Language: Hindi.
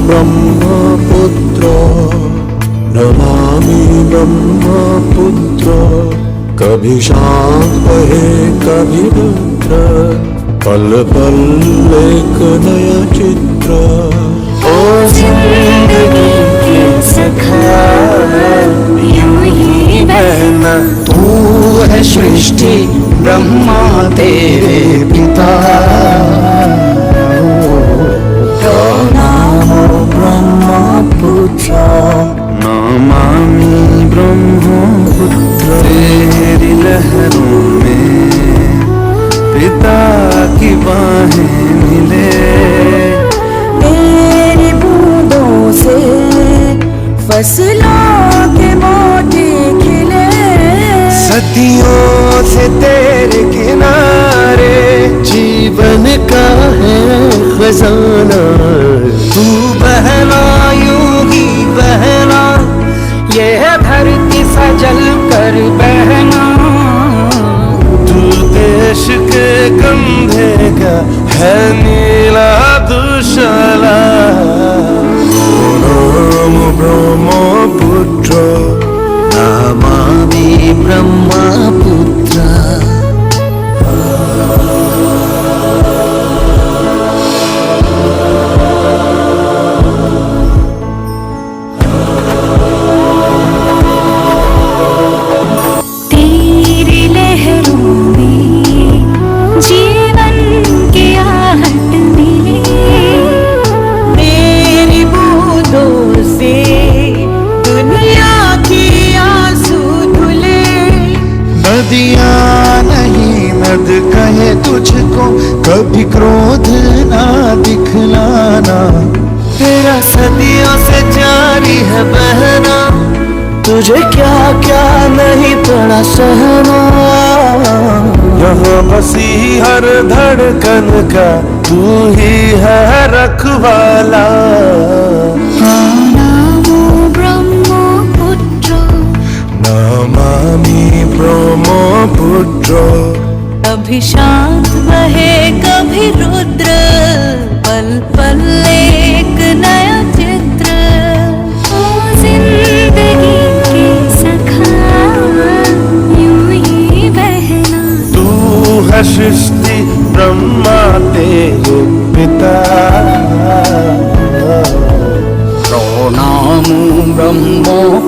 ब्रह्मपुत्र नमामि ब्रह्मपुत्र। कभी शांत बहे कभी रुद्र, पल पल एक नया चित्र। ओ जिंदगी के सखा यूं ही बहना, तू है सृष्टि ब्रह्मा तेरे पिता। नामो ब्रह्मपुत्र नमामि ब्रह्मपुत्र। तेरी लहरों में पिता की बाहें मिले, तेरी बूंदों से फसलों के मोती खिले। सदियों से तेरे किनारे जीवन का है खजाना। तू बहना यूं ही बहना, ये धरती सजल कर बहना। तू देश के कंधे का है नीला दुशाला। नाम ब्रह्मपुत्र नमामि ब्रह्मपुत्र। तेरी लहरों में जीवन की आहट मिले, मेरी बूंदों से दुनिया की आंसू धुले। नदियाँ नहीं नद कहे तुझको, कभी क्रोध ना दिखलाना। तेरा सदियों से जारी है बहना, तुझे क्या क्या नहीं पड़ा सहना। यहाँ बसी हर धड़कन का तू ही है रखवाला। नामो ब्रह्मपुत्र नमामि ब्रह्मपुत्र। कभी शांत बहे कभी रुद्र, पल पल एक नया चित्र। ओ जिंदगी के सखा यूं ही बहना, तू है सृष्टि ब्रह्मा तेरे पिता। नामो ब्रह्मपुत्र